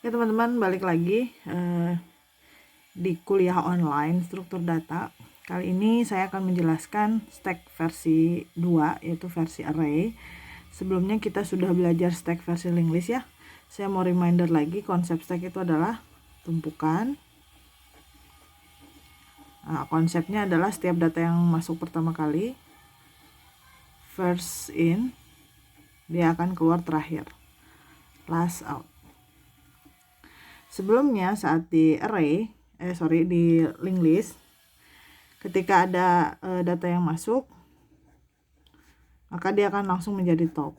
Ya teman-teman, balik lagi di kuliah online struktur data. Kali ini saya akan menjelaskan stack versi 2, yaitu versi array. Sebelumnya kita sudah belajar stack versi linked list ya. Saya mau reminder lagi, konsep stack itu adalah tumpukan. Nah, konsepnya adalah setiap data yang masuk pertama kali, first in, dia akan keluar terakhir, last out. Sebelumnya saat di di linked list, ketika ada data yang masuk, maka dia akan langsung menjadi top.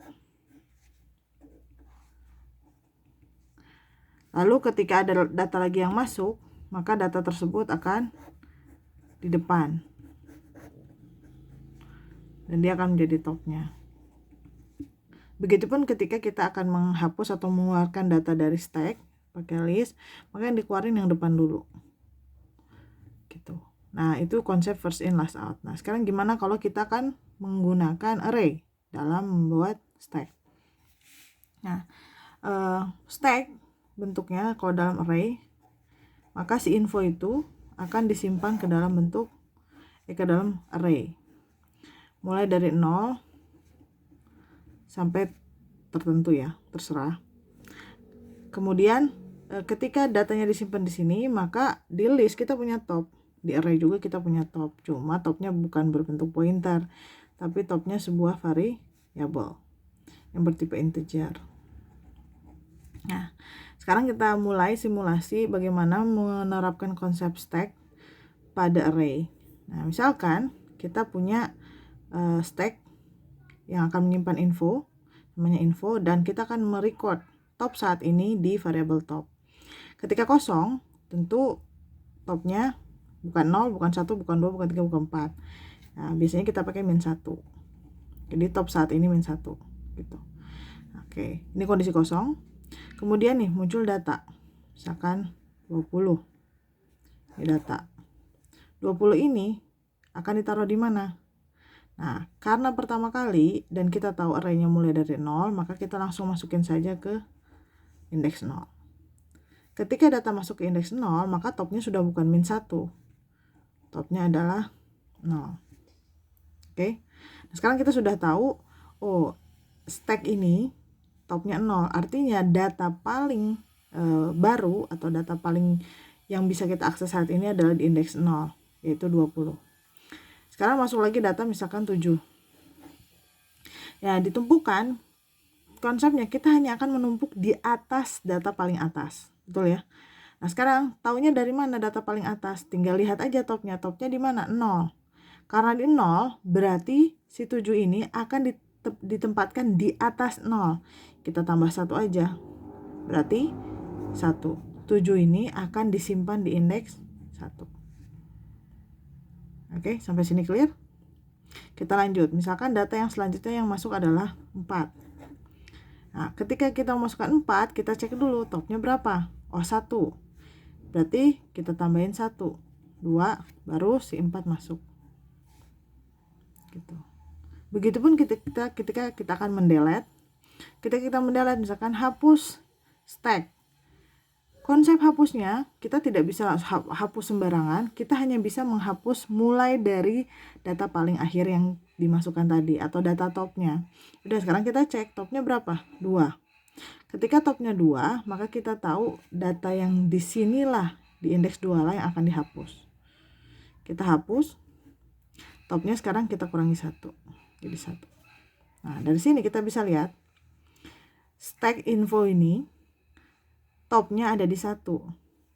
Lalu ketika ada data lagi yang masuk, maka data tersebut akan di depan. Dan dia akan menjadi topnya. Begitupun ketika kita akan menghapus atau mengeluarkan data dari stack pakai list, maka yang dikeluarin yang depan dulu. Gitu. Nah, itu konsep first in last out. Nah, sekarang gimana kalau kita akan menggunakan array dalam membuat stack? Nah, stack bentuknya kalau dalam array, maka si info itu akan disimpan ke dalam array. Mulai dari 0 sampai tertentu ya, terserah. Kemudian ketika datanya disimpan di sini, maka di list kita punya top, di array juga kita punya top. Cuma topnya bukan berbentuk pointer, tapi topnya sebuah variabel yang bertipe integer. Nah, sekarang kita mulai simulasi bagaimana menerapkan konsep stack pada array. Nah, misalkan kita punya stack yang akan menyimpan info, namanya info, dan kita akan merecord top saat ini di variabel top. Ketika kosong, tentu topnya bukan 0, bukan 1, bukan 2, bukan 3, bukan 4. Nah, biasanya kita pakai -1. Jadi top saat ini -1 gitu. Oke, ini kondisi kosong. Kemudian nih muncul data. Misalkan 20. Ini data. 20 ini akan ditaruh di mana? Nah, karena pertama kali dan kita tahu arraynya mulai dari 0, maka kita langsung masukin saja ke indeks 0. Ketika data masuk ke indeks 0, maka topnya sudah bukan -1. Topnya adalah 0. Oke. Nah, sekarang kita sudah tahu, stack ini topnya 0. Artinya data paling baru atau data paling yang bisa kita akses saat ini adalah di indeks 0, yaitu 20. Sekarang masuk lagi data misalkan 7. Ya, ditumpukan, konsepnya kita hanya akan menumpuk di atas data paling atas. Betul ya? Nah, sekarang taunya dari mana data paling atas? Tinggal lihat aja topnya. Topnya di mana? 0. Karena di 0, berarti si 7 ini akan ditempatkan di atas 0. Kita tambah 1 aja. Berarti 1. 7 ini akan disimpan di indeks 1. Oke, sampai sini clear? Kita lanjut. Misalkan data yang selanjutnya yang masuk adalah 4. Nah, ketika kita masukkan 4, kita cek dulu topnya berapa. 1. Berarti kita tambahin 1. 2, baru si 4 masuk. Gitu. Begitupun ketika kita akan mendelete. Ketika kita mendelete, misalkan hapus stack. Konsep hapusnya, kita tidak bisa hapus sembarangan, kita hanya bisa menghapus mulai dari data paling akhir yang dimasukkan tadi, atau data topnya. Udah, sekarang kita cek topnya berapa? 2. Ketika topnya 2, maka kita tahu data yang disinilah, di indeks 2 lah yang akan dihapus. Kita hapus, topnya sekarang kita kurangi 1, jadi 1. Nah, dari sini kita bisa lihat, stack info ini, topnya ada di 1.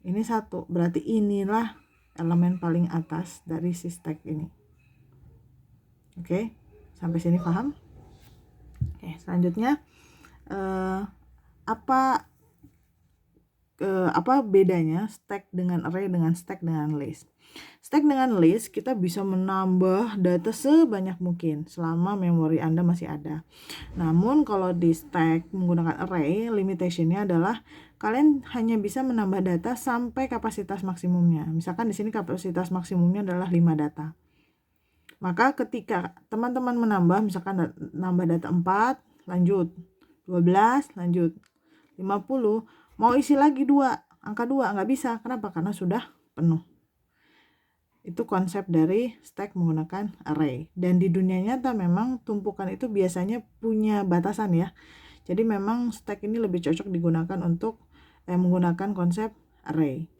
Ini 1, berarti inilah elemen paling atas dari si stack ini. Oke, sampai sini paham? Oke, selanjutnya apa bedanya stack dengan array dengan stack dengan list? Stack dengan list kita bisa menambah data sebanyak mungkin selama memori Anda masih ada. Namun kalau di stack menggunakan array, limitationnya adalah kalian hanya bisa menambah data sampai kapasitas maksimumnya. Misalkan di sini kapasitas maksimumnya adalah 5 data. Maka ketika teman-teman menambah, misalkan nambah data 4, lanjut 12, lanjut 50, mau isi lagi angka 2 nggak bisa. Kenapa? Karena sudah penuh. Itu konsep dari stack menggunakan array. Dan di dunia nyata memang tumpukan itu biasanya punya batasan ya. Jadi memang stack ini lebih cocok digunakan untuk menggunakan konsep array.